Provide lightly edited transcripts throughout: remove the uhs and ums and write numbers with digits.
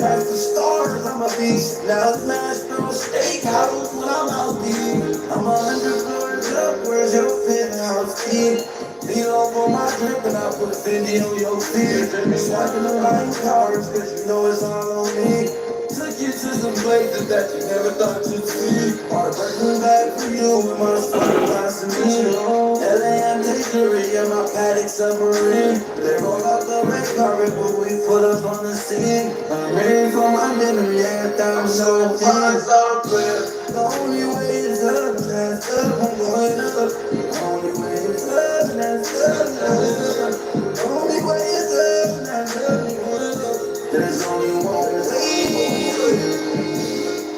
past the stars, I'm a beast. Now it's master of steakhouse when I'm out deep. I'm 100 floors up, where's your penthouse key? Lean off on my drip and I put Fendi on your feet. Swiping the line cars, cause you know it's all on me. Took you to some places that you never thought you'd see. Heartbreaking back for you with my spot class and me. LAM Victory and my paddock submarine. They roll out the red carpet, but we pull up on the scene. I'm ready for my dinner, yeah, I'm so fine, so clear. The only way is up, that's up, I'm going up. The only way is up, that's up, that's up. The only way is up, that's up, I'm going up. There's only one way.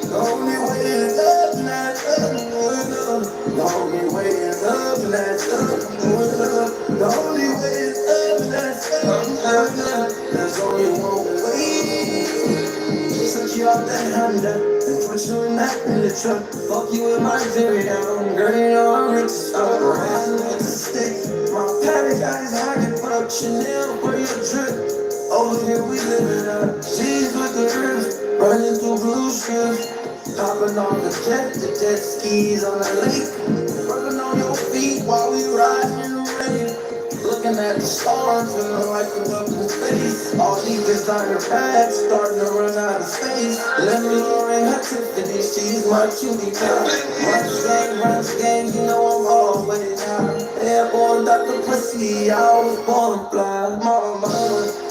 The only way is up, not up, I'm going up. The only way is up, not up, I'm going up. The only way is up, not up, I'm going up. There's only one way. Took you off that Honda and put you in the truck. Fuck you with my theory, girl, you know I'm rich as fuck. Riding with the stick, my paddock eyes hiding, put up Chanel for your drip. Over here we living up, G's with the rims, running through blue strips. Popping off the jet skis on the lake. Rubbing on your feet while we riding in the rain. Looking at the stars, feeling like we're up in space. All these designer bags starting to run out of space. Let me ring her Tiffany, she's my cutie pie. Runs gang, you know I'm always high. Airborne Dr. Pussy, I was born to fly. Mama,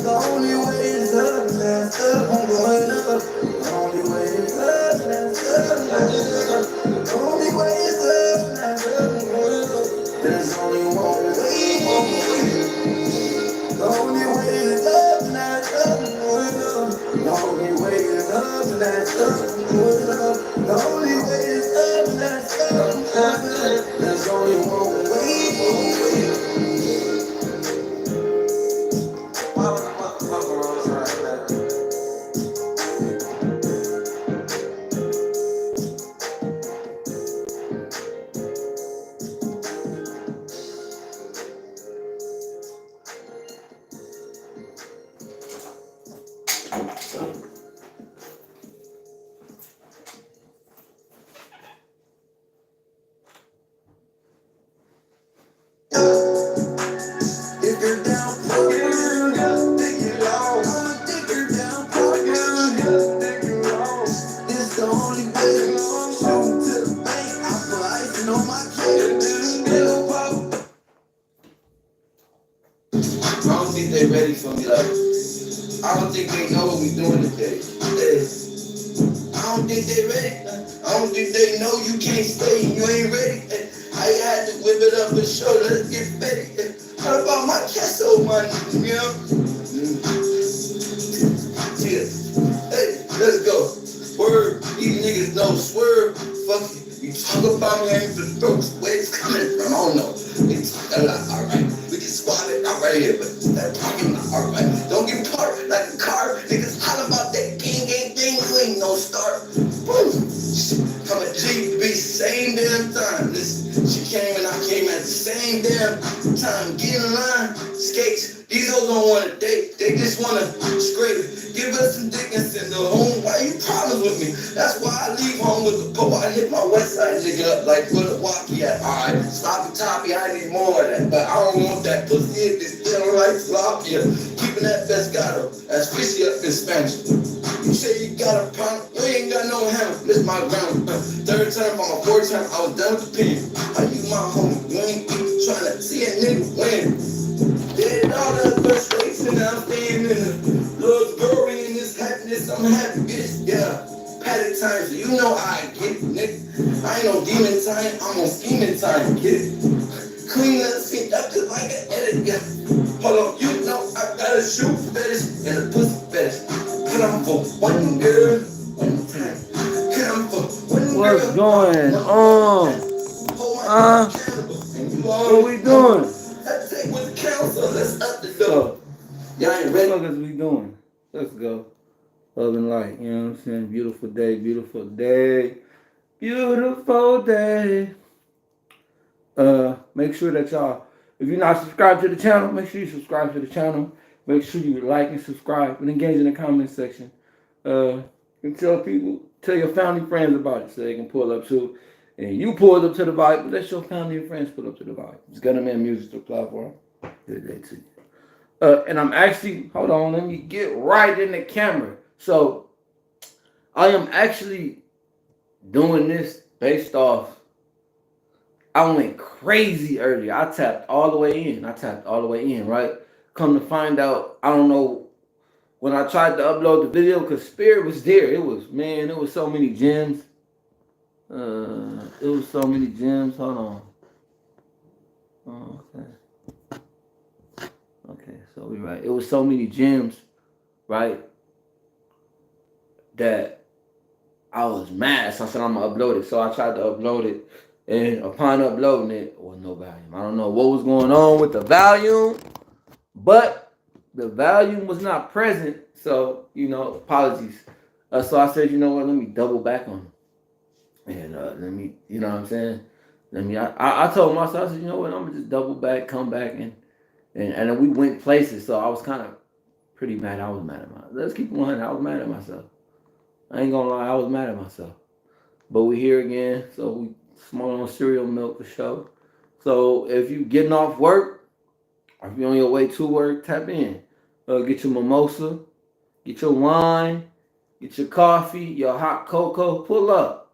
the only way is up, that's up, I'm going up. The only way is up, that's up, that's up. The only way is up, that's up, I'm going up. There's only one way. The only way is up, not up, I'm going up. The only way is up, not up, I'm going up. The only way is up, not up, I'm going up. There's only one way. Why would I motherfucker rolls right back? If you're down for you, just take it long. I'ma take her down for you, just take it long. It's the only way. Shoot to the bank, I put icing on my cake. Still pop. I don't think they ready for me. Like, I don't think they know what we doing today. I don't think they ready. I don't think they know you can't stay and you ain't ready. I had to whip it up and show, let's get ready. How about my castle money, you know? Yeah. Hey, let's go. Word, these niggas know swerve. Fuck it. You talk about me, I ain't the throats. Where it's coming from, I don't know. They talk a lot, alright. We can squat it, not right here, but that talking not alright. Don't get caught like a car. Niggas holler about that gang thing, you ain't no star. Boom. I'm a G, be same damn time. Listen, she came and I came at the same damn time. Get in line, skates. These hoes don't want to date, they just want to scrape. Give us some dick and send her home. Why you problems with me? That's why I leave home with the pole. I hit my west side nigga up like where the walkie at. Alright, sloppy toppy, I need more of that. But I don't want that pussy if it's still like sloppy. Keeping that pescado, that's fishy up in Spanish. You say you got a problem, you ain't got no hammer. This my ground. Third time on my fourth time, I was done with the pen. How you my homie? You ain't trying to see a nigga win. Did all the frustration, I'm staying in the little girl in this happiness, I'm happy, bitch. Yeah, paddock time, so you know how I get it, nigga. I ain't no demon time, I'm on scheming time, get it? Clean up, feet up just like an edit, yeah. Hold on, you know I got a shoe fetish and a pussy fetish. Put on for one girl, one time. Put on for one girl. What's going on? What we doing? Take with the council, let's up the door. Y'all ain't ready? What is we doing? Let's go. Love and light, you know what I'm saying? Beautiful day, beautiful day. Beautiful day. Make sure that y'all, if you're not subscribed to the channel, make sure you subscribe to the channel. Make sure you like and subscribe and engage in the comment section. And tell people, tell your family friends about it so they can pull up too. And you pull up to the vibe, but let your family and friends pull up to the vibe. It's Gunnerman Music to platform. Good day to you. And I'm actually, hold on, let me get right in the camera. So I am actually doing this based off. I went crazy earlier. I tapped all the way in. Right? Come to find out, I don't know, when I tried to upload the video, because Spirit was there. It was so many gems. It was so many gems. Hold on. Oh, okay. Okay, so we right. It was so many gems, right? That I was mad. So I said I'm gonna upload it. So I tried to upload it, and upon uploading it, there was no volume. I don't know what was going on with the volume, but the volume was not present. So apologies. So I said, you know what? Let me double back on it, and let me, you know what I'm saying? I told myself, I said, you know what? I'm gonna just double back, come back, and then we went places. So I was kind of pretty mad. I was mad at myself. Let's keep it 100. I was mad at myself. I ain't gonna lie, I was mad at myself. But we here again, so we small on cereal milk for sure. So if you getting off work, or if you're on your way to work, tap in. Get your mimosa, get your wine, get your coffee, your hot cocoa, pull up.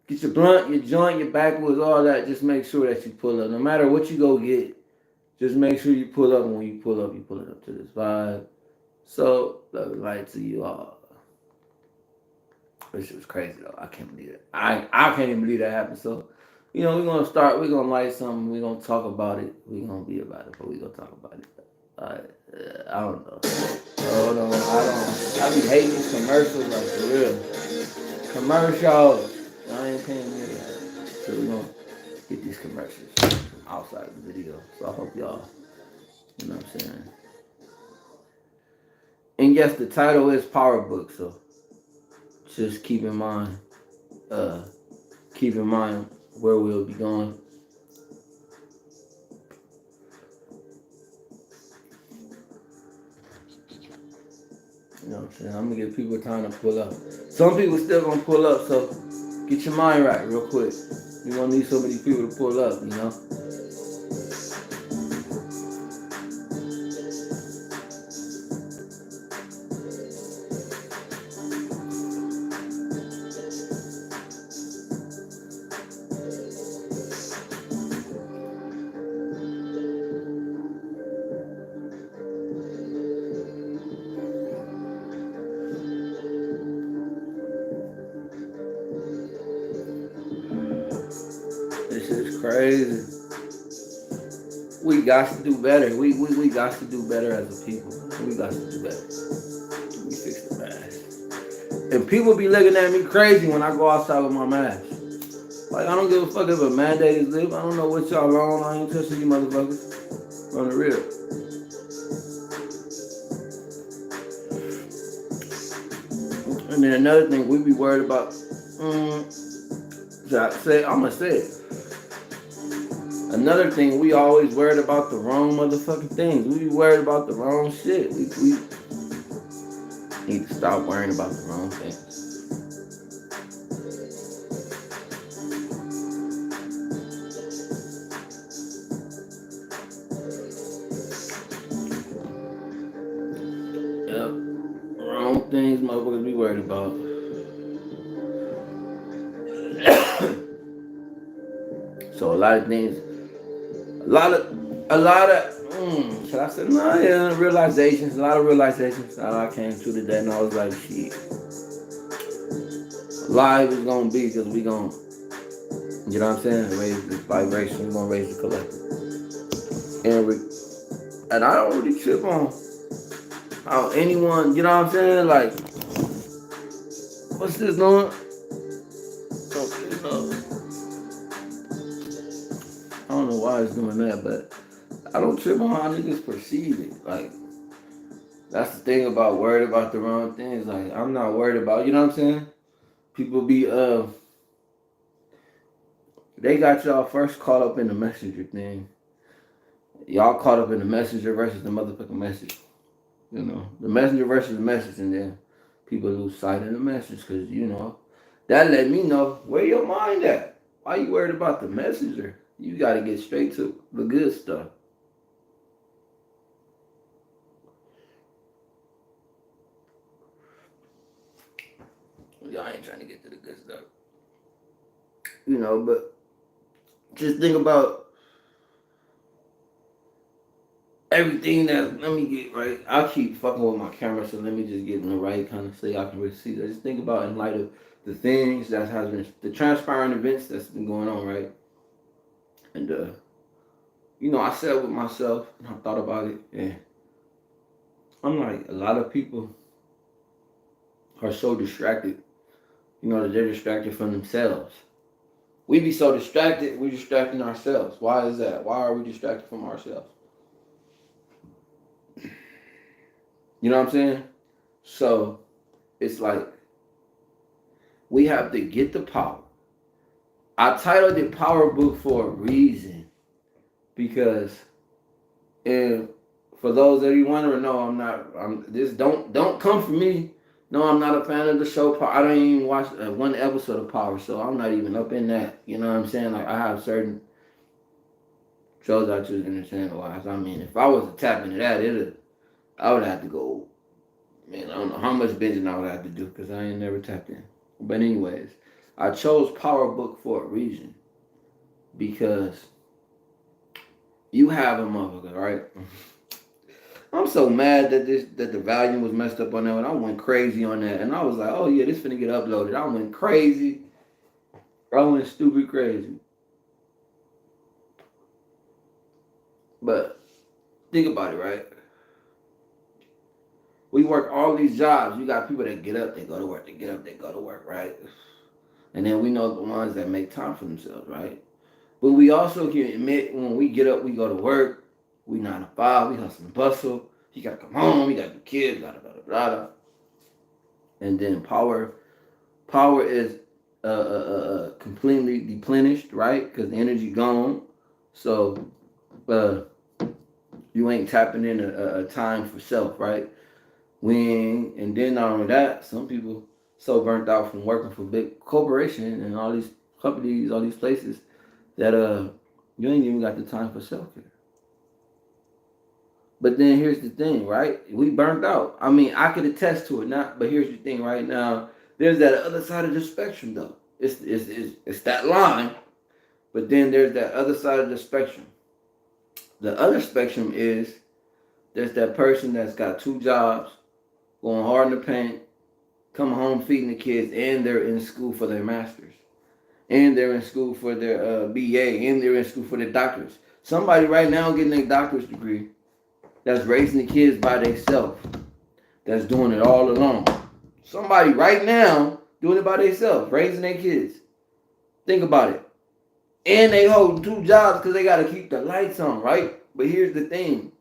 Get your blunt, your joint, your backwoods, all that. Just make sure that you pull up. No matter what you go get, just make sure you pull up. And when you pull it up to this vibe. So, love and light to you all. This shit was crazy though. I can't believe it. I can't even believe that happened. So, we're gonna start. We're gonna light something. We're gonna talk about it. We're gonna be about it, but we're gonna talk about it. I don't know. Hold on. I be hating these commercials like for real. Commercials. I ain't paying me that. So we're gonna get these commercials outside of the video. So I hope y'all, you know what I'm saying. And yes, the title is Power Book. So just keep in mind where we'll be going. You know what I'm saying? I'm gonna give people time to pull up. Some people still gonna pull up, so get your mind right real quick. You gonna need so many people to pull up, This is crazy. We got to do better. We got to do better as a people. We got to do better. We fix the mask. And people be looking at me crazy when I go outside with my mask. Like, I don't give a fuck if a mandate is live. I don't know what y'all on. I ain't touching you motherfuckers. On the real. And then another thing we be worried about. I'm gonna say it. Another thing, we always worried about the wrong motherfucking things. We be worried about the wrong shit. We need to stop worrying about the wrong things. Yep. Wrong things motherfuckers be worried about. So a lot of things, a lot of, should I say, no, yeah, realizations, a lot of realizations that I came to today, and I was like, shit, live is gonna be, because we gonna, you know what I'm saying, raise this vibration, we gonna raise the collective. And I don't really trip on how anyone, you know what I'm saying, like, what's this doing? I don't know why it's doing that, but I don't trip on how niggas perceive it. Like, that's the thing about worried about the wrong things. Like, I'm not worried about, you know what I'm saying? People be, they got y'all first caught up in the messenger thing. Y'all caught up in the messenger versus the motherfucking message. The messenger versus the message, and then people lose sight of the message because, that let me know where your mind at. Why you worried about the messenger? You got to get straight to the good stuff. I ain't trying to get to the good stuff. But just think about everything that, let me get right. I'll keep fucking with my camera, so let me just get in the right kind of so y'all can really see that. Just think about in light of the things that has been, the transpiring events that's been going on, right? And, I sat with myself and I thought about it, and I'm like, a lot of people are so distracted, that they're distracted from themselves. We be so distracted, we're distracting ourselves. Why is that? Why are we distracted from ourselves? You know what I'm saying? So, it's like, we have to get the power. I titled it Power Book for a reason. Because, and for those that you wondering, no, don't come for me. No, I'm not a fan of the show. I don't even watch one episode of Power, so I'm not even up in that. You know what I'm saying? Like, I have certain shows I choose entertainment-wise. I mean, if I was to tap into that, I would have to go, man, I don't know how much binging I would have to do because I ain't never tapped in. But anyways, I chose Power Book for a reason. Because you have a motherfucker, right? I'm so mad that the volume was messed up on that one. I went crazy on that. And I was like, oh yeah, this finna get uploaded. I went crazy. I went stupid crazy. But think about it, right? We work all these jobs. You got people that get up, they go to work. They get up, they go to work, right? And then we know the ones that make time for themselves, right? But we also can admit when we get up, we go to work. We 9 to 5, we hustle and bustle. You gotta come home, we gotta do kids, blah, blah, blah, blah. And then power is completely deplenished, right? Because the energy gone. So you ain't tapping in a time for self, right? And then not only that, some people so burnt out from working for big corporations and all these companies, all these places, that you ain't even got the time for self-care. But then here's the thing, right? We burnt out. I mean, I could attest to it, but here's the thing right now. There's that other side of the spectrum, though. It's that line, but then there's that other side of the spectrum. The other spectrum is there's that person that's got 2 jobs, going hard in the paint, coming home feeding the kids, and they're in school for their masters, and they're in school for their BA, and they're in school for their doctors. Somebody right now getting their doctor's degree that's raising the kids by themselves, that's doing it all alone. Somebody right now doing it by themselves, raising their kids. Think about it. And they hold 2 jobs because they got to keep the lights on, right? But here's the thing.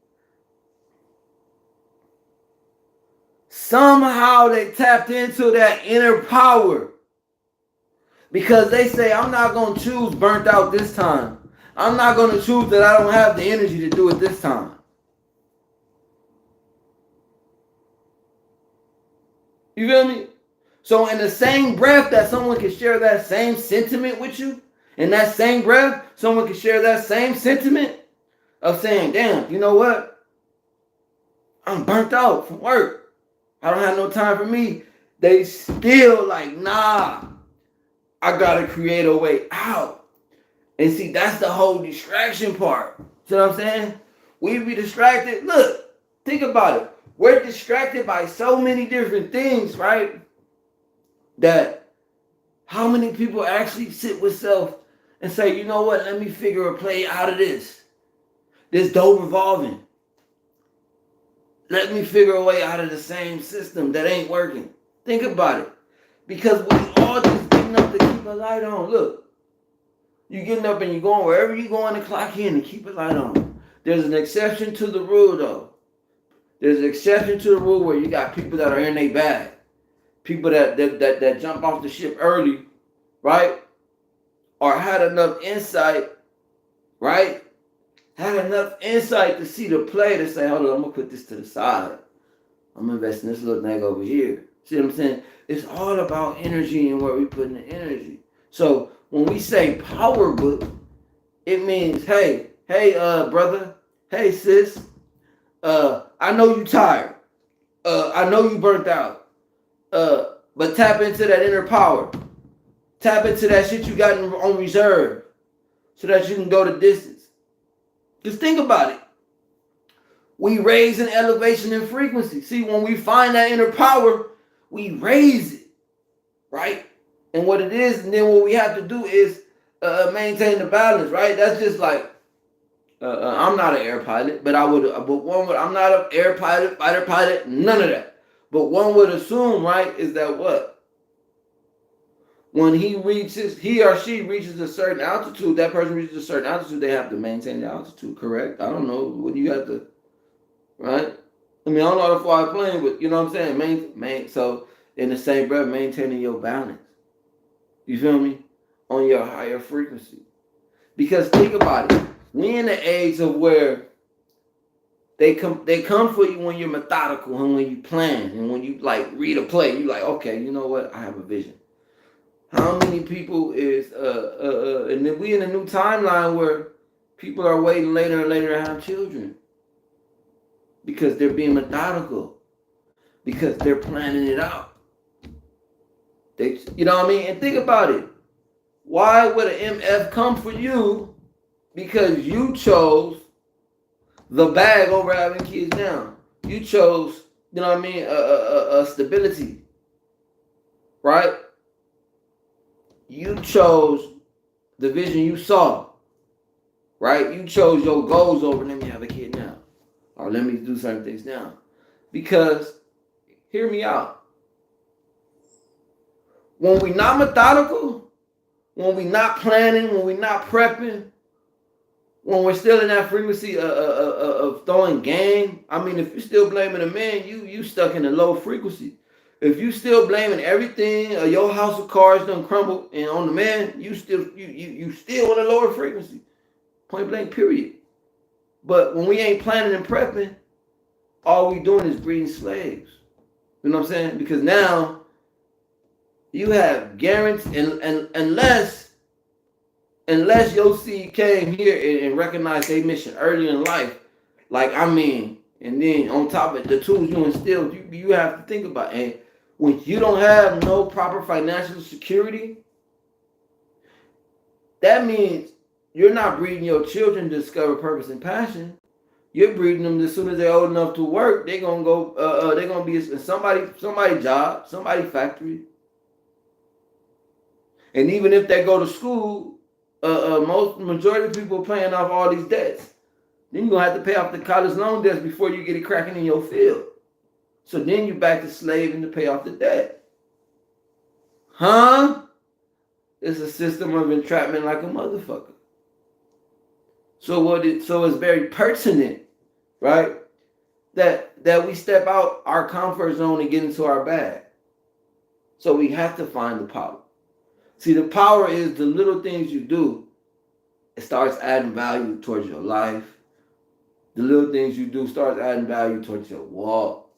Somehow they tapped into that inner power. Because they say, I'm not going to choose burnt out this time. I'm not going to choose that I don't have the energy to do it this time. You feel me? So in the same breath that someone can share that same sentiment with you, in that same breath, someone can share that same sentiment of saying, damn, you know what? I'm burnt out from work. I don't have no time for me. They still like, nah, I got to create a way out. And see, that's the whole distraction part. See what I'm saying? We be distracted. Look, think about it. We're distracted by so many different things, right? That how many people actually sit with self and say, you know what, let me figure a play out of this. This dough revolving. Let me figure a way out of the same system that ain't working. Think about it. Because we all just getting up to keep a light on. Look, you getting up and you're going wherever you're going to clock in and keep a light on. There's an exception to the rule, though. There's an exception to the rule where you got people that are in their bag. People that jump off the ship early, right? Or had enough insight, right? Had enough insight to see the play to say, hold on, I'm going to put this to the side. I'm investing this little thing over here. See what I'm saying? It's all about energy and where we put in the energy. So when we say power book, it means, hey, brother, hey, sis, I know you tired. I know you burnt out. But tap into that inner power. Tap into that shit you got on reserve so that you can go the distance. Just think about it. We raise an elevation in frequency. See, when we find that inner power, we raise it, right? And what it is, and then what we have to do is maintain the balance, right? That's just like, I'm not an air pilot, but I'm not an air pilot, fighter pilot, none of that. But one would assume, right, is that what? When he or she reaches a certain altitude, that person reaches a certain altitude, they have to maintain the altitude, correct? I don't know. What do you have to, right? I mean, I don't know how to fly a plane, but you know what I'm saying? So, in the same breath, maintaining your balance. You feel me? On your higher frequency. Because think about it. We in the age of where they come for you when you're methodical and when you plan and when you like read a play. You like, okay, you know what? I have a vision. How many people is and then we in a new timeline where people are waiting later and later to have children because they're being methodical, because they're planning it out. You know what I mean? And think about it. Why would an MF come for you? Because you chose the bag over having kids now. You chose, you know what I mean, stability, right? You chose the vision you saw, right? You chose your goals over let me have a kid now, or let me do certain things now. Because, hear me out. When we not methodical, when we not planning, when we not prepping, when we're still in that frequency of throwing game, I mean, if you're still blaming a man, you stuck in a low frequency. If you still blaming everything, your house of cards done crumbled, and on the man, you still in a lower frequency. Point blank, period. But when we ain't planning and prepping, all we doing is breeding slaves. You know what I'm saying? Because now you have guaranteed, and unless your seed came here and recognized their mission early in life, like I mean, and then on top of it, the tools you instilled, you have to think about. And when you don't have no proper financial security, that means you're not breeding your children to discover purpose and passion. You're breeding them as soon as they're old enough to work. They're gonna go. They're gonna be in somebody's job, somebody's factory. And even if they go to school, majority of people are paying off all these debts. Then you're gonna have to pay off the college loan debts before you get it cracking in your field. So then you're back to slaving to pay off the debt. Huh? It's a system of entrapment like a motherfucker. So it's very pertinent, right? That we step out our comfort zone and get into our bag. So we have to find the power. See, the power is the little things you do. It starts adding value towards your life. The little things you do starts adding value towards your walk.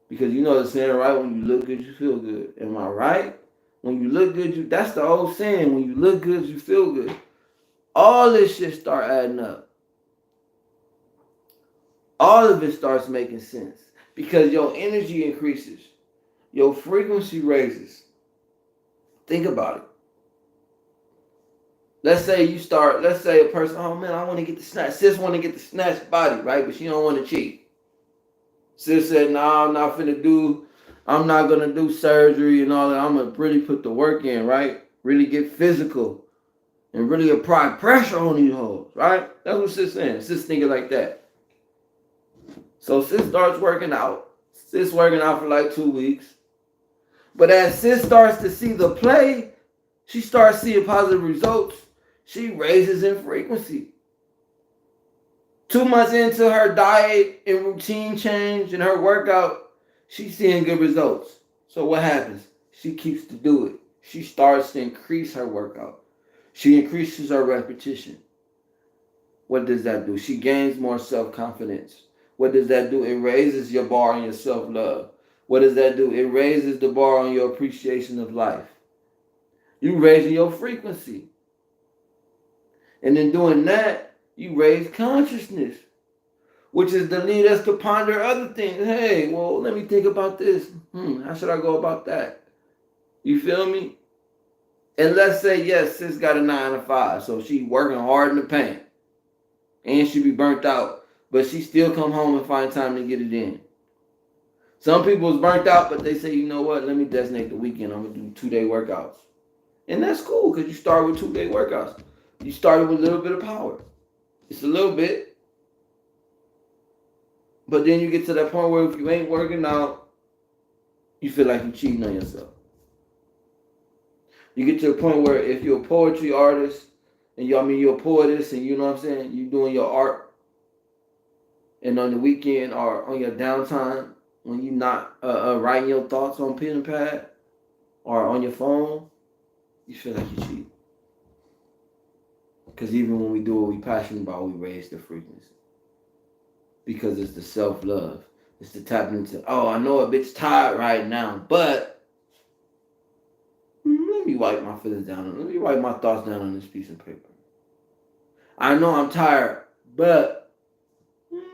Because you know the saying, right? When you look good, you feel good. Am I right? When you look good, that's the old saying. When you look good, you feel good. All this shit start adding up. All of it starts making sense. Because your energy increases. Your frequency raises. Think about it. Let's say a person, oh man, I want to get the snatch. Sis want to get the snatch body, right? But she don't want to cheat. Sis said, nah, I'm not going to do surgery and all that. I'm going to really put the work in, right? Really get physical and really apply pressure on these hoes, right? That's what sis saying. Sis thinking like that. So sis starts working out. Sis working out for like 2 weeks. But as sis starts to see the play, she starts seeing positive results. She raises in frequency. 2 months into her diet and routine change and her workout, she's seeing good results. So what happens? She keeps to do it. She starts to increase her workout. She increases her repetition. What does that do? She gains more self-confidence. What does that do? It raises your bar and your self-love. What does that do? It raises the bar on your appreciation of life. You raising your frequency. And in doing that, you raise consciousness, which is to lead us to ponder other things. Hey, well, let me think about this. How should I go about that? You feel me? And let's say, yes, sis got a 9 to 5, so she working hard in the paint. And she be burnt out, but she still come home and find time to get it in. Some people's burnt out, but they say, you know what, let me designate the weekend. I'm going to do 2-day workouts. And that's cool, because you start with 2-day workouts. You started with a little bit of power. It's a little bit. But then you get to that point where if you ain't working out, you feel like you're cheating on yourself. You get to a point where if you're a poetry artist, and you're a poetess, and you know what I'm saying, you're doing your art, and on the weekend or on your downtime, when you're not writing your thoughts on pen and pad or on your phone, you feel like you're cheating. Because even when we do what we're passionate about, we raise the frequency. Because it's the self-love. It's the tapping into, oh, I know a bitch tired right now, but let me wipe my feelings down. Let me write my thoughts down on this piece of paper. I know I'm tired, but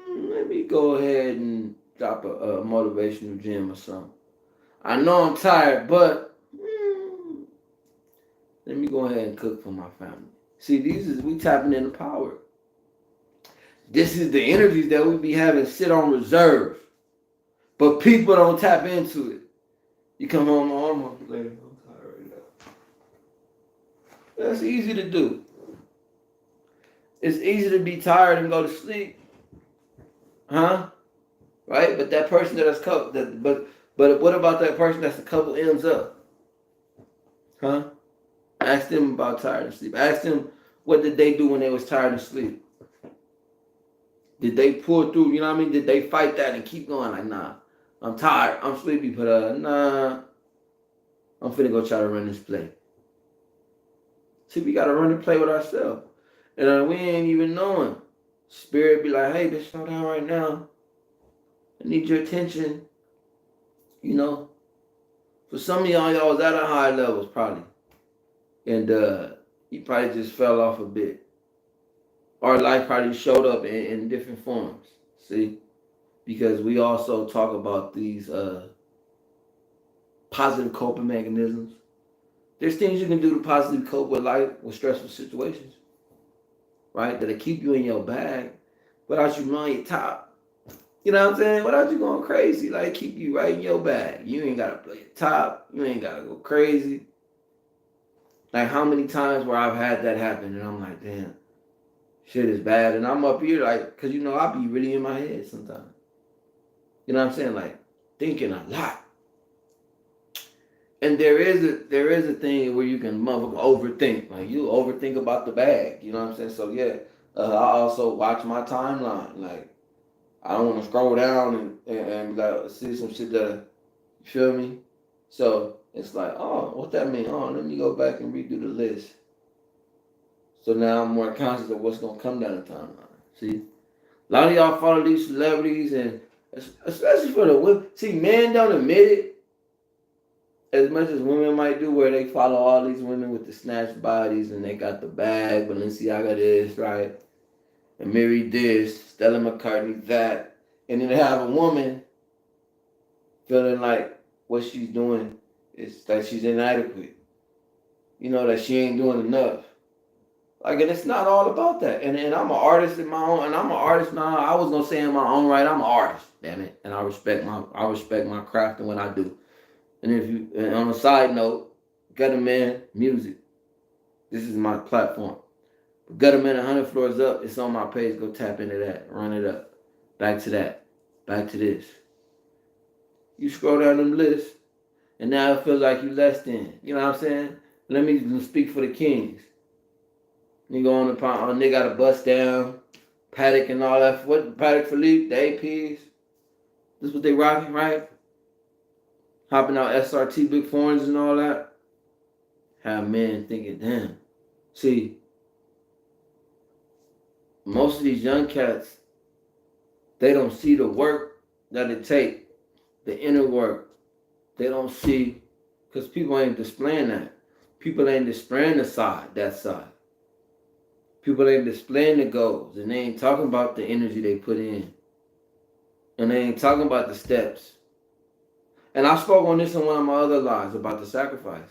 let me go ahead and drop a motivational gym or something. I know I'm tired, but let me go ahead and cook for my family. See, we tapping into power. This is the energies that we be having sit on reserve. But people don't tap into it. You come home, oh, I'm tired right now. That's easy to do. It's easy to be tired and go to sleep. Huh? Right? But that person but what about that person that's a couple M's up? Huh? Ask them about tired and sleep. Ask them what did they do when they was tired and sleep. Did they pull through, you know what I mean? Did they fight that and keep going? Like, nah, I'm tired, I'm sleepy, but nah, I'm finna go try to run this play. See, we gotta run the play with ourselves. And we ain't even knowing. Spirit be like, hey, bitch, slow down right now. I need your attention. You know? For some of y'all was at a high levels probably. And you probably just fell off a bit. Our life probably showed up in different forms. See? Because we also talk about these positive coping mechanisms. There's things you can do to positively cope with life, with stressful situations. Right? That'll keep you in your bag without you running your top. You know what I'm saying? Without you going crazy. Like, keep you right in your bag. You ain't got to play the top. You ain't got to go crazy. Like, how many times where I've had that happen and I'm like, damn, shit is bad. And I'm up here like, because, you know, I be really in my head sometimes. You know what I'm saying? Like, thinking a lot. And there is a thing where you can overthink. Like, you overthink about the bag. You know what I'm saying? So, yeah, I also watch my timeline. Like, I don't want to scroll down and like, see some shit that, you feel me? So, it's like, oh, what that mean? Oh, let me go back and redo the list. So now I'm more conscious of what's going to come down the timeline. See? A lot of y'all follow these celebrities, and especially for the women. See, men don't admit it as much as women might do, where they follow all these women with the snatched bodies and they got the bag, Balenciaga this, right? And Mary this, Stella McCartney that. And then they have a woman feeling like what she's doing is that she's inadequate. You know, that she ain't doing enough. Like, and it's not all about that. And I'm an artist in my own, and I'm an artist now. I was gonna say in my own right, I'm an artist, damn it. And I respect my craft and what I do. And on a side note, Gutter Man Music. This is my platform. Gutter Man 100 Floors Up, it's on my page. Go tap into that. Run it up. Back to that. Back to this. You scroll down them lists, and now it feels like you less than. You know what I'm saying? Let me speak for the Kings. Nigga on the pound, they got a bust down, Paddock and all that. What Paddock Philippe, the APs? This is what they rocking, right? Hopping out SRT big foreigns and all that. Have men thinking, damn. See, most of these young cats, they don't see the work that it takes the inner work. They don't see, because people ain't displaying that. People ain't displaying that side. People ain't displaying the goals, and they ain't talking about the energy they put in, and they ain't talking about the steps. And I spoke on this in one of my other lives about the sacrifice.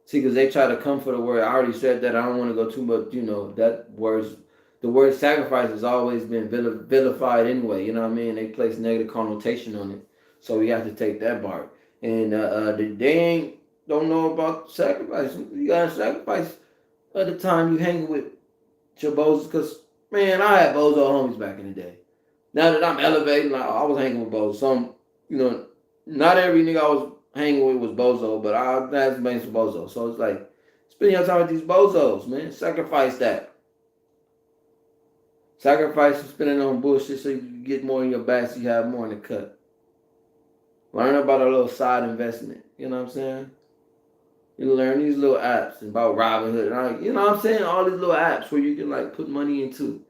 See, because they try to come for the word. I already said that. I don't want to go too much. The word sacrifice has always been vilified anyway. You know what I mean? They place negative connotation on it, so we have to take that part. And they ain't don't know about sacrifice. You gotta sacrifice at the time you hang with your bozos, because man, I had bozo homies back in the day. Now that I'm elevating, like, I was hanging with bozos. Some, not every nigga I was hanging with was bozo, but I had some bangs for bozo. So it's like, spend your time with these bozos, man. Sacrifice that. Sacrifice for spending on bullshit so you can get more in your bag, so you have more in the cut. Learn about a little side investment. You know what I'm saying? You learn these little apps about Robinhood. You know what I'm saying? All these little apps where you can like put money into.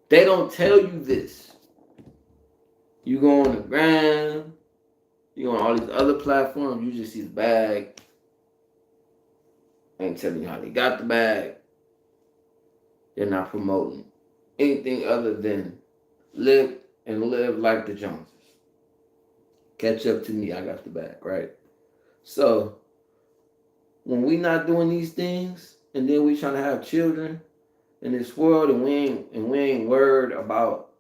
They don't tell you this. You go on the ground, you go on all these other platforms, you just see the bag. Ain't telling you how they got the bag. They're not promoting anything other than live like the Joneses. Catch up to me, I got the bag, right? So when we not doing these things, and then we trying to have children in this world, and we ain't worried about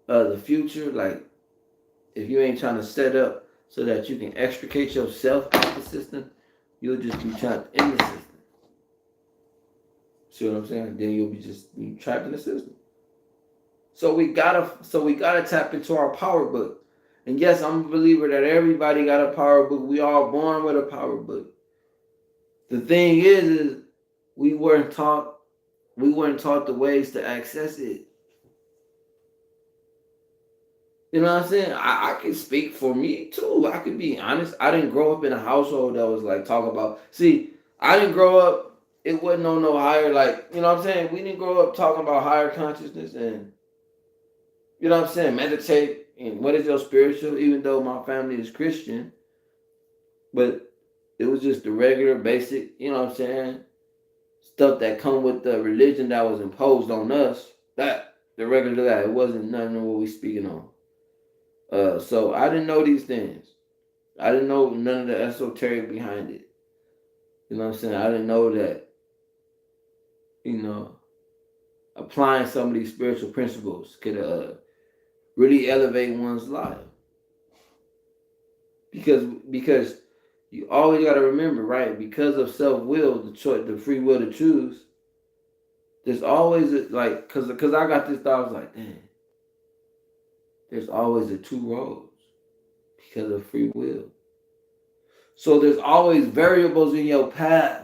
the future, like if you ain't trying to set up so that you can extricate yourself out the system, you'll just be trapped in the system. See what I'm saying? Then you'll be trapped in the system. So we gotta tap into our power book. And yes, I'm a believer that everybody got a power book. We all born with a power book. The thing is we weren't taught the ways to access it. You know what I'm saying? I can speak for me too. I can be honest. I didn't grow up in a household that was like talk about. See, I didn't grow up. It wasn't on no higher, like, you know what I'm saying? We didn't grow up talking about higher consciousness and, you know what I'm saying, meditate and what is your spiritual, even though my family is Christian. But it was just the regular, basic, you know what I'm saying, stuff that come with the religion that was imposed on us. That, the regular that, it wasn't nothing of what we speaking on. So I didn't know these things. I didn't know none of the esoteric behind it. You know what I'm saying? I didn't know that, applying some of these spiritual principles could really elevate one's life. Because you always got to remember, right? Because of self-will, the free will to choose, there's always because I got this thought, I was like, damn, there's always the two roads because of free will. So there's always variables in your path.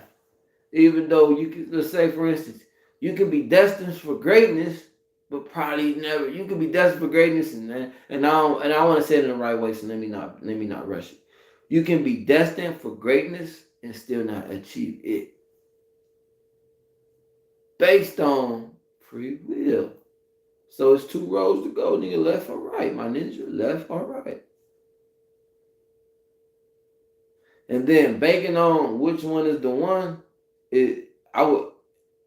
Even though you can, let's say for instance, you can be destined for greatness, but probably never. You can be destined for greatness, and I want to say it in the right way. So let me not rush it. You can be destined for greatness and still not achieve it, based on free will. So it's two roads to go, nigga, left or right, my ninja, left or right. And then banking on which one is the one,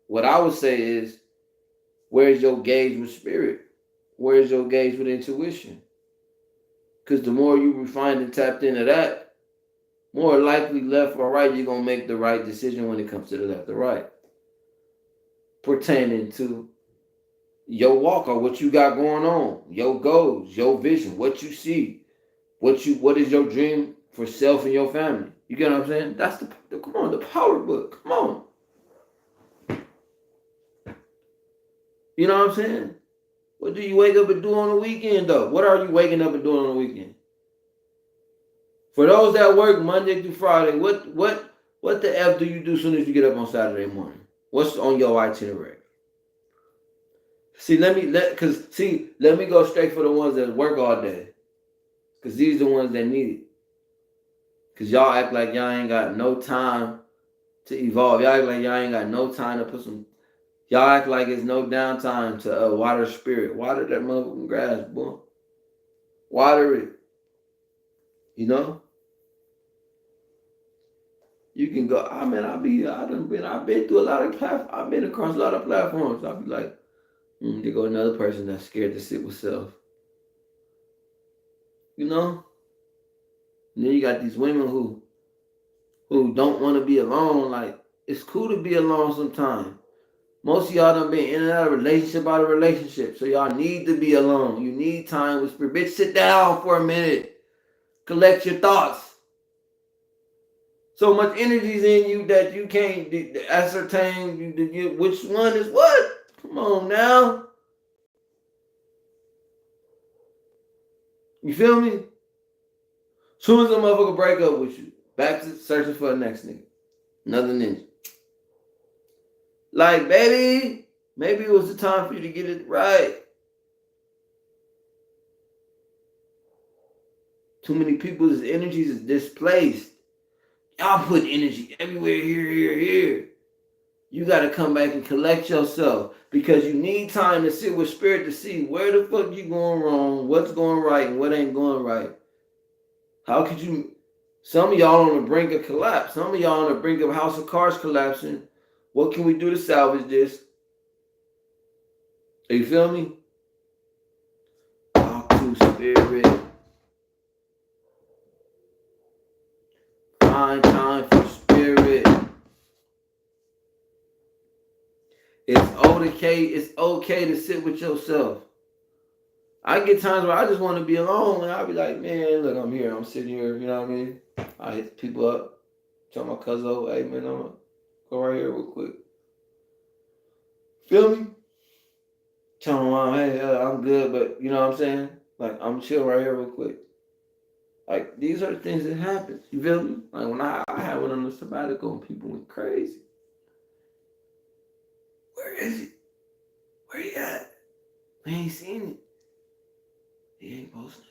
what I would say is, where's your gauge with spirit? Where's your gauge with intuition? Because the more you refined and tapped into that, more likely left or right, you're going to make the right decision when it comes to the left or right. Pertaining to your walk or what you got going on, your goals, your vision, what you see, what is your dream for self and your family. You get what I'm saying? That's the power book. Come on. You know what I'm saying? What do you wake up and do on the weekend, though? What are you waking up and doing on the weekend? For those that work Monday through Friday, what the F do you do as soon as you get up on Saturday morning? What's on your itinerary? See, let me go straight for the ones that work all day. Because these are the ones that need it. Because y'all act like y'all ain't got no time to evolve. Y'all act like y'all ain't got no time to y'all act like it's no downtime to water spirit. Water that motherfucking grass, boy. Water it. You know? You can go, I've been through a lot of I've been across a lot of platforms. I'll be like, there go another person that's scared to sit with self. You know? And then you got these women who don't want to be alone. Like, it's cool to be alone sometimes. Most of y'all done been in and out of relationship out of relationship. So y'all need to be alone. You need time with spirit. Bitch, sit down for a minute. Collect your thoughts. So much energy's in you that you can't ascertain which one is what. Come on now. You feel me? Soon as a motherfucker break up with you, back to searching for the next nigga. Another ninja. Like, baby, maybe it was the time for you to get it right. Too many people's energies is displaced. Y'all put energy everywhere, here. You got to come back and collect yourself because you need time to sit with spirit to see where the fuck you going wrong, what's going right, and what ain't going right. How could you... Some of y'all on the brink of collapse. Some of y'all on the brink of House of Cards collapsing. What can we do to salvage this? You feel me? Talk to spirit. Find time for spirit. It's okay to sit with yourself. I get times where I just want to be alone, and I'll be like, man, look, I'm here. I'm sitting here. You know what I mean? I hit people up. Tell my cousin, oh, hey, man, I'm going to go right here real quick. Feel me? Tell my mom, hey, I'm good, but you know what I'm saying? Like, I'm chill right here real quick. Like, these are the things that happen. You feel me? Like, when I had one on the sabbatical and people went crazy. Where is he? Where he at? We ain't seen it. He ain't posting it.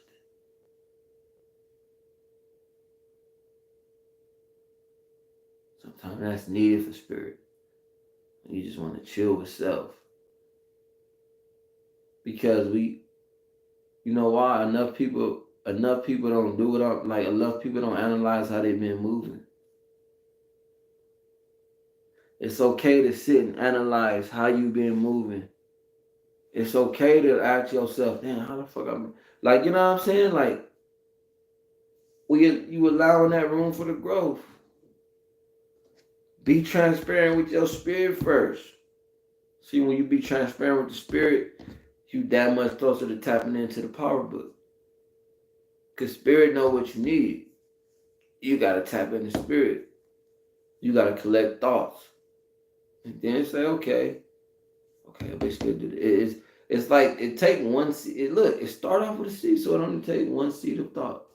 Sometimes that's needed for spirit. You just want to chill with self. Because you know why? Enough people don't do it. Like, enough people don't analyze how they've been moving. It's okay to sit and analyze how you've been moving. It's okay to ask yourself, damn, how the fuck I'm... Like, you know what I'm saying? Like, you allowing that room for the growth. Be transparent with your spirit first. See, when you be transparent with the spirit, you that much closer to tapping into the power book. Because spirit know what you need. You got to tap into spirit. You got to collect thoughts. And then say, okay, a bitch could do it. It's like it take one seed. Look, it start off with a seed, so it only take one seed of thought.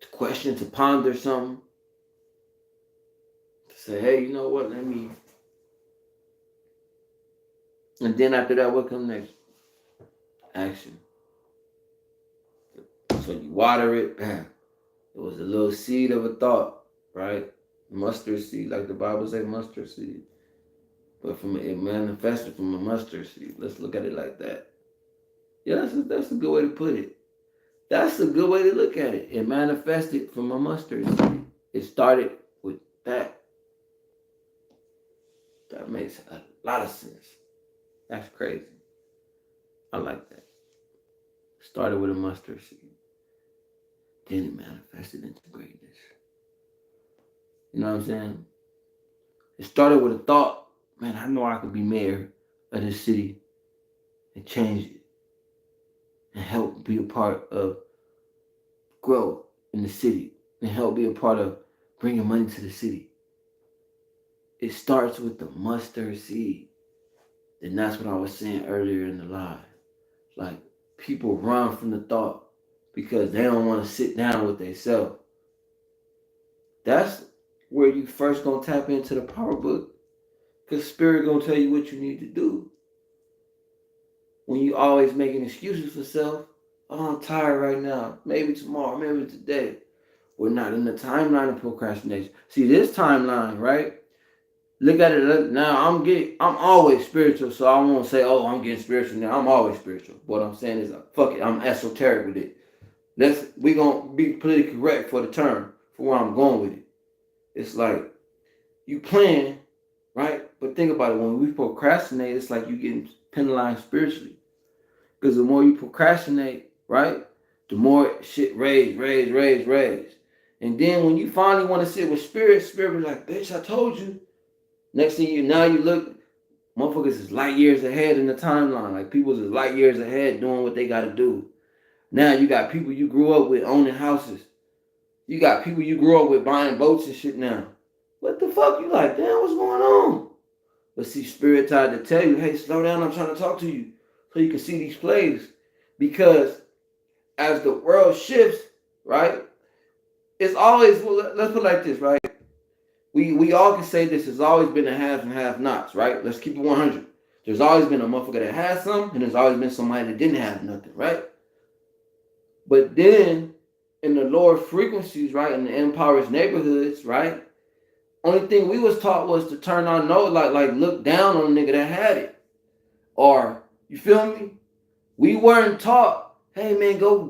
To question, to ponder something. To say, hey, you know what, let me... And then after that, what comes next? Action. So you water it, bam. It was a little seed of a thought, right? Mustard seed, like the Bible says, mustard seed. But it manifested from a mustard seed. Let's look at it like that. Yeah, that's a good way to put it. That's a good way to look at it. It manifested from a mustard seed. It started with that. That makes a lot of sense. That's crazy. I like that. Started with a mustard seed. Then it manifested into greatness. You know what I'm saying? It started with a thought. Man, I know I could be mayor of this city and change it and help be a part of growth in the city and help be a part of bringing money to the city. It starts with the mustard seed. And that's what I was saying earlier in the live. Like, people run from the thought because they don't want to sit down with themselves. That's where you first gonna tap into the power book. Because spirit gonna tell you what you need to do. When you always making excuses for self, oh, I'm tired right now. Maybe tomorrow, maybe today. We're not in the timeline of procrastination. See, this timeline, right? Look at it now. I'm always spiritual, so I won't say, oh, I'm getting spiritual now. I'm always spiritual. What I'm saying is, fuck it, I'm esoteric with it. We gonna be politically correct for the term, for where I'm going with it. It's like you plan, right? But think about it. When we procrastinate, it's like you getting penalized spiritually. Because the more you procrastinate, right, the more shit raise. And then when you finally want to sit with spirit be like, bitch, I told you. Next thing now you look, motherfuckers is light years ahead in the timeline. Like people is light years ahead doing what they got to do. Now you got people you grew up with owning houses. You got people you grew up with buying boats and shit now. What the fuck? You like, damn, what's going on? But see, spirit tried to tell you, hey, slow down, I'm trying to talk to you. So you can see these plays. Because as the world shifts, right, it's always, well, let's put it like this, right? We all can say this has always been a haves and have-nots, right? Let's keep it 100. There's always been a motherfucker that has some, and there's always been somebody that didn't have nothing, right? But then, in the lower frequencies, right, in the impoverished neighborhoods, right, only thing we was taught was to turn our nose, like look down on a nigga that had it. Or, you feel me? We weren't taught, hey man, go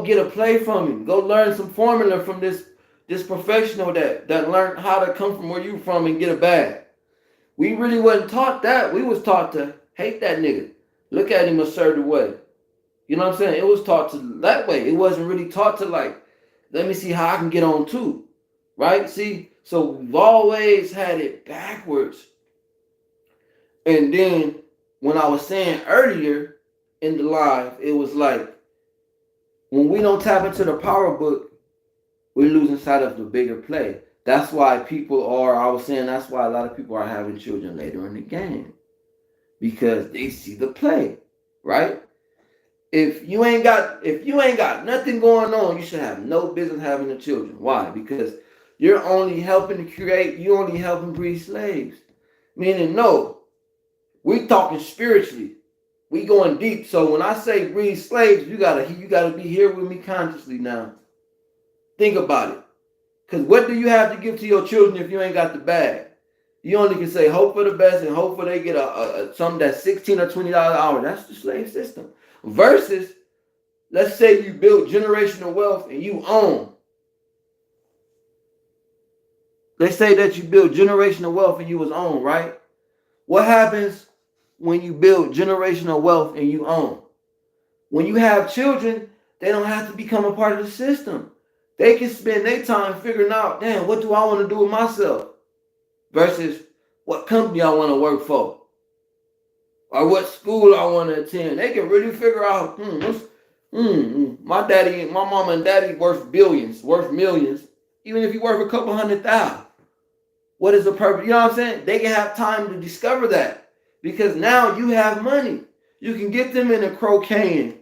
get a play from him. Go learn some formula from this professional that learned how to come from where you from and get a bag. We really wasn't taught that. We was taught to hate that nigga. Look at him a certain way. You know what I'm saying? It was taught to that way. It wasn't really taught to like, let me see how I can get on too. Right? See? So we've always had it backwards. And then when I was saying earlier in the live, it was like, when we don't tap into the power book, we're losing sight of the bigger play. That's why that's why a lot of people are having children later in the game. Because they see the play, right? If you ain't got nothing going on, you should have no business having the children. Why? Because you're only helping breed slaves. Meaning, no, we talking spiritually. We going deep. So when I say breed slaves, you gotta be here with me consciously now. Think about it. Because what do you have to give to your children if you ain't got the bag? You only can say hope for the best and hope for they get something that's $16 or $20 an hour. That's the slave system. Versus, let's say you build generational wealth and you own. Let's say that you build generational wealth and you was own, right? What happens when you build generational wealth and you own? When you have children, they don't have to become a part of the system. They can spend their time figuring out, damn, what do I want to do with myself? Versus what company I want to work for. Or what school I want to attend. They can really figure out, my mama and daddy worth billions, worth millions. Even if you worth a couple $100,000. What is the purpose? You know what I'm saying? They can have time to discover that. Because now you have money. You can get them in a croquet.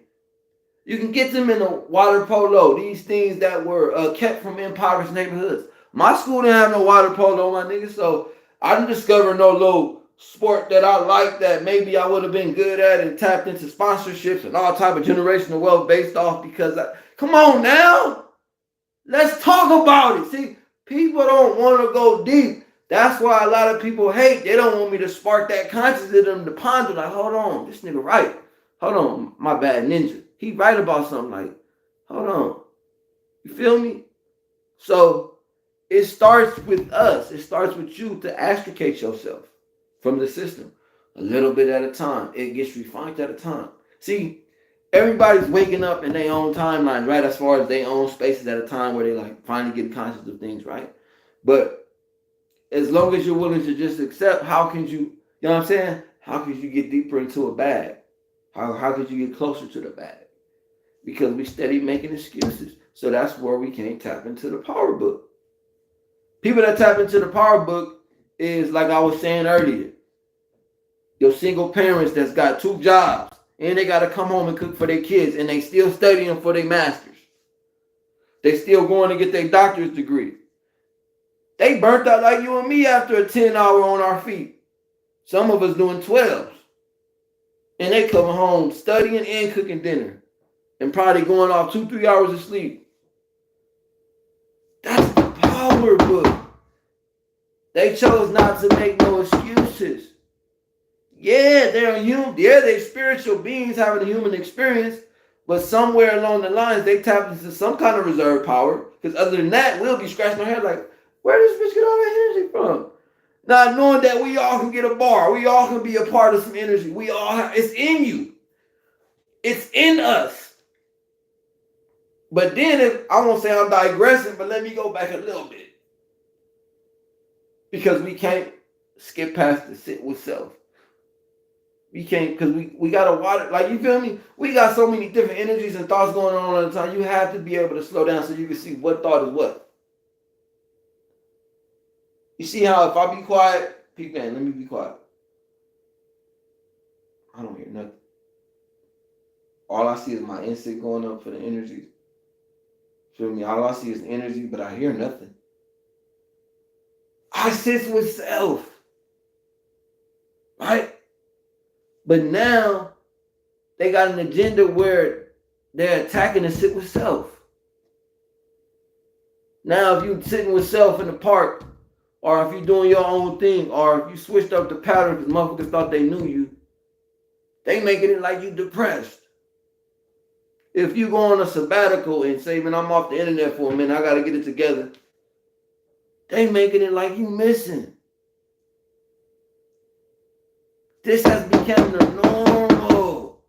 You can get them in a water polo. These things that were kept from impoverished neighborhoods. My school didn't have no water polo, my nigga. So I didn't discover no little sport that I liked that maybe I would have been good at and tapped into sponsorships and all type of generational wealth based off because come on now. Let's talk about it. See, people don't want to go deep. That's why a lot of people hate. They don't want me to spark that conscience in them to ponder. Like, hold on, this nigga right. Hold on, my bad ninja. He right about something like, hold on. You feel me? So it starts with us. It starts with you to extricate yourself from the system a little bit at a time. It gets refined at a time. See, everybody's waking up in their own timeline, right? As far as their own spaces at a time where they like finally get conscious of things, right? But as long as you're willing to just accept, how can you know what I'm saying? How could you get deeper into a bag? How could you get closer to the bag? Because we steady making excuses. So that's where we can't tap into the power book. People that tap into the power book is, like I was saying earlier, your single parents that's got 2 jobs and they got to come home and cook for their kids and they still studying for their masters. They still going to get their doctor's degree. They burnt out like you and me after a 10-hour on our feet. Some of us doing 12s. And they coming home studying and cooking dinner. And probably going off 2-3 hours of sleep. That's the power book. They chose not to make no excuses. Yeah, they're human. Yeah, they're spiritual beings having a human experience. But somewhere along the lines, they tapped into some kind of reserve power. Because other than that, we'll be scratching our head like, where does this bitch get all that energy from? Not knowing that we all can get a bar. We all can be a part of some energy. We all have, it's in you. It's in us. But then, if I won't say I'm digressing, but let me go back a little bit. Because we can't skip past the sit with self. We can't, because we got to water, like, you feel me? We got so many different energies and thoughts going on all the time. You have to be able to slow down so you can see what thought is what. You see how if I be quiet, people, let me be quiet. I don't hear nothing. All I see is my instinct going up for the energy. Feel me? All I see is energy, but I hear nothing. I sit with self. Right? But now, they got an agenda where they're attacking the sit with self. Now, if you sitting with self in the park, or if you're doing your own thing, or if you switched up the pattern because motherfuckers thought they knew you, they making it like you depressed. If you go on a sabbatical and say, man, I'm off the internet for a minute, I got to get it together, they making it like you missing. This has become the normal.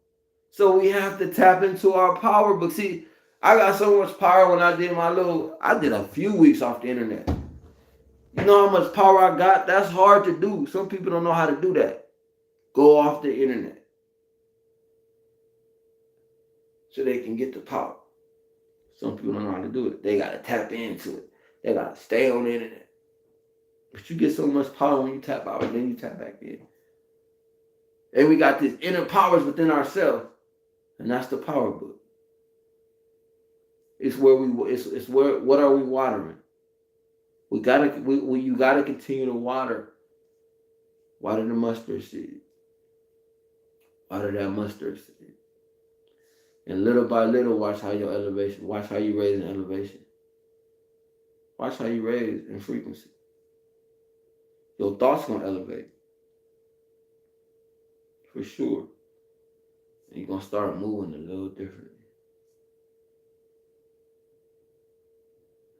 So we have to tap into our power. But see, I got so much power when I did a few weeks off the internet. You know how much power I got? That's hard to do. Some people don't know how to do that. Go off the internet. So they can get the power. Some people don't know how to do it. They got to tap into it. They got to stay on the internet. But you get so much power when you tap out, and then you tap back in. And we got these inner powers within ourselves. And that's the power book. It's where what are we watering? You gotta continue to water. Water the mustard seed. Water that mustard seed. And little by little, watch how you raise in elevation. Watch how you raise in frequency. Your thoughts gonna elevate. For sure. And you're gonna start moving a little differently.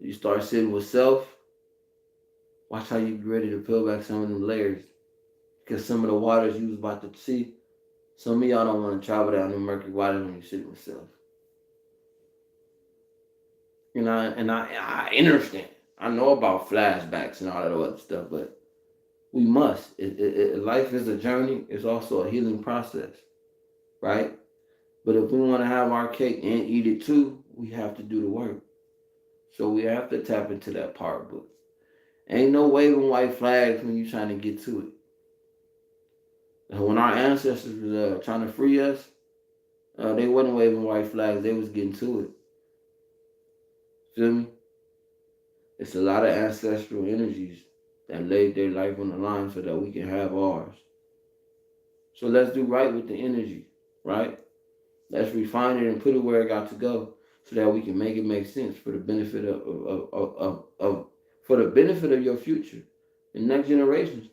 You start sitting with self. Watch how you get ready to peel back some of them layers. Because some of the waters you was about to see, some of y'all don't want to travel down the murky waters when you're sitting with self. You know, and I understand. I know about flashbacks and all that other stuff, but we must. Life is a journey. It's also a healing process, right? But if we want to have our cake and eat it too, we have to do the work. So we have to tap into that power book. Ain't no waving white flags when you're trying to get to it. And when our ancestors was trying to free us, they wasn't waving white flags. They was getting to it. Feel me? It's a lot of ancestral energies that laid their life on the line so that we can have ours. So let's do right with the energy, right? Let's refine it and put it where it got to go so that we can make it make sense for the benefit of your future, the next generations,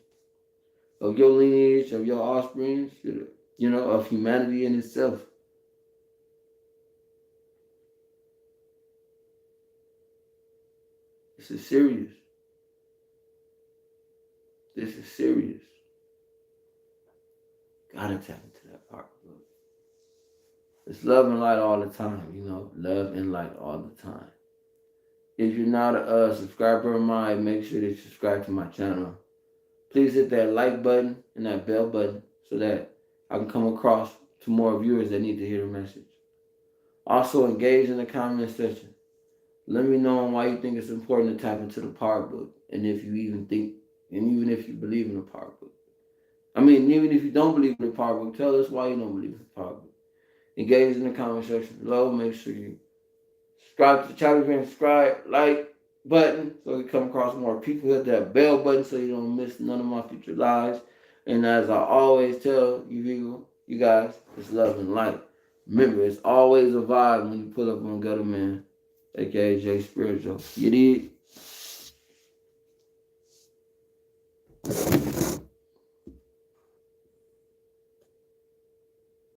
of your lineage, of your offspring, you know, of humanity in itself. This is serious. This is serious. Gotta tap into that part. It's love and light all the time, you know. Love and light all the time. If you're not a subscriber of mine, make sure that you subscribe to my channel. Please hit that like button and that bell button so that I can come across to more viewers that need to hear the message. Also, engage in the comment section. Let me know why you think it's important to tap into the power book, and if you even think, and even if you believe in the power book. I mean, even if you don't believe in the power book, tell us why you don't believe in the power book. Engage in the comment section below. Make sure you subscribe to the channel and subscribe, like button so we come across more people. Hit that bell button so you don't miss none of my future lives. And as I always tell you people, you guys, it's love and light. Remember, it's always a vibe when you pull up on Gutter Man, aka Jay Spiritual. You did?